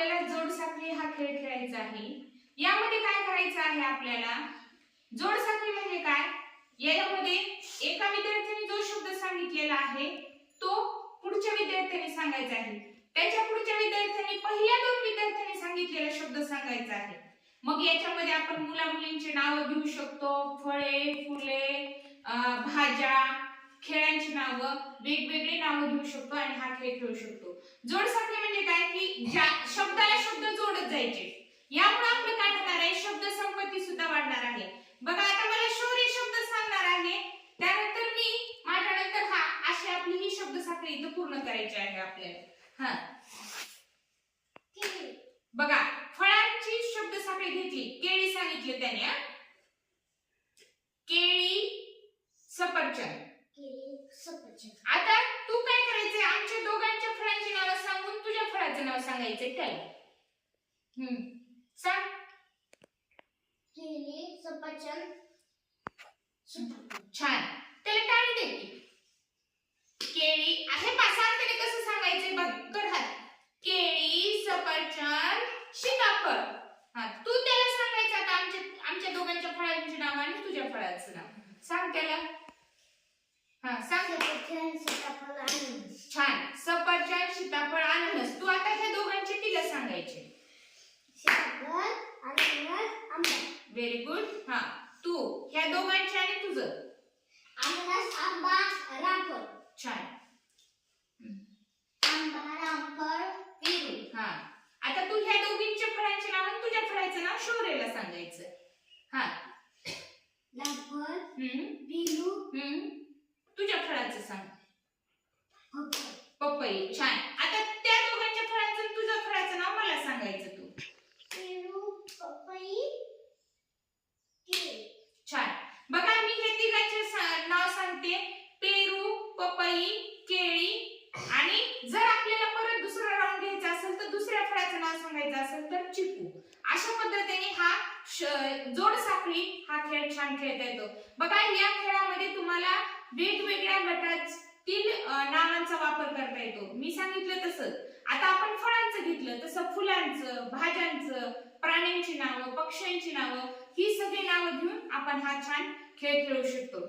आपल्याला जोडसाखळी हा खेळ खेळायचा आहे। यामध्ये काय करायचं आहे आपल्याला, जोडसाखळी म्हणजे काय, यामध्ये एका विद्यार्थ्याने जो शब्द सांगितलेला आहे तो पुढच्या विद्यार्थ्याने सांगायचा आहे, त्याच्या पुढच्या विद्यार्थ्याने पहिल्या दोन विद्यार्थ्यांनी सांगितलेला शब्द सांगायचा आहे। मग याच्यामध्ये आपण मुला मुलींची नावे घेऊ शकतो, फळे, फुले, भाज्या, खेळांची नावं, वेगवेगळी नावं घेऊ शकतो आणि हा खेळ खेळू शकतो। जोडसाखळी म्हणजे काय की ज्या शब्दाला शब्द जोडत जायचे, यामुळे आपलं काय होणार आहे, शब्द संपत्ती सुद्धा वाढणार आहे। बघा आता मला शौर्य शब्द सांगणार आहे, त्यानंतर मी माझ्यानंतर हा अशी आपली ही शब्द साखळी इथं पूर्ण करायची आहे आपल्याला। हा बघा फळांची शब्द साखळी घेतली, केळी सांगितले त्याने, केळी, सफरचंद। आता तू काय करायचंय, आमच्या दोघांच्या फळांची नाव सांगून तुझ्या फळाचं नाव सांगायचंय त्याला। सांग। केळी, सफरचंद, छान, त्याला टाळी दे की। केळी आहे पासांतने कसं सांगायचंय बघ, कर हात, केळी, सफरचंद, सीताफळ। हा तू त्याला सांगायचं आता आमच्या दोघांच्या फळांची नाव आणि तुझ्या फळाचं नाव सांग त्याला। हा सांग। सफरचंद, सीताफळ, अननस। छान, सफरचंद, सीताफळ, अननस। तू आता ह्या दोघांचे तिला सांगायचे, सीताफळ, अननस, आंबा। Very good. हा तू ह्या दोघांचे आणि तुझं, अननस, आंबा, रामफळ। छान, आंबा, रामफळ, पेरू। हा आता तू ह्या दोघींच्या फळांचे नाव आणि तुझ्या फळाचं नाव शौर्यला सांगायचं। हा रामफळ, पेरू, तुझ्या फळाचं सांग, पपई। पपई। छान, आता त्या दोघांच्या फळांचं आणि तुझ्या फळाचं नाव मला सांगायचं तू, पेरू, पपई, केळी। छान, बघा मी हे तिघांचे नाव सांगते, पेरू, पपई, केळी, आणि जर आपल्याला परत दुसरा राऊंड घ्यायचा असेल तर दुसऱ्या फळाचं नाव सांगायचं असेल तर चिकू। अशा पद्धतीने हा जोडसाखळी हा खेळ छान खेळता येतो। बघा या खेळामध्ये तुम्हाला वेगवेगळ्या गटातील नावांचा वापर करता येतो, मी सांगितलं तसंच। आता आपण फळांचं घेतलं तसं फुलांचं, भाज्यांचं, प्राण्यांची नावं, पक्ष्यांची नावं, ही सगळी नावं घेऊन आपण हा छान खेळ खेळू शकतो।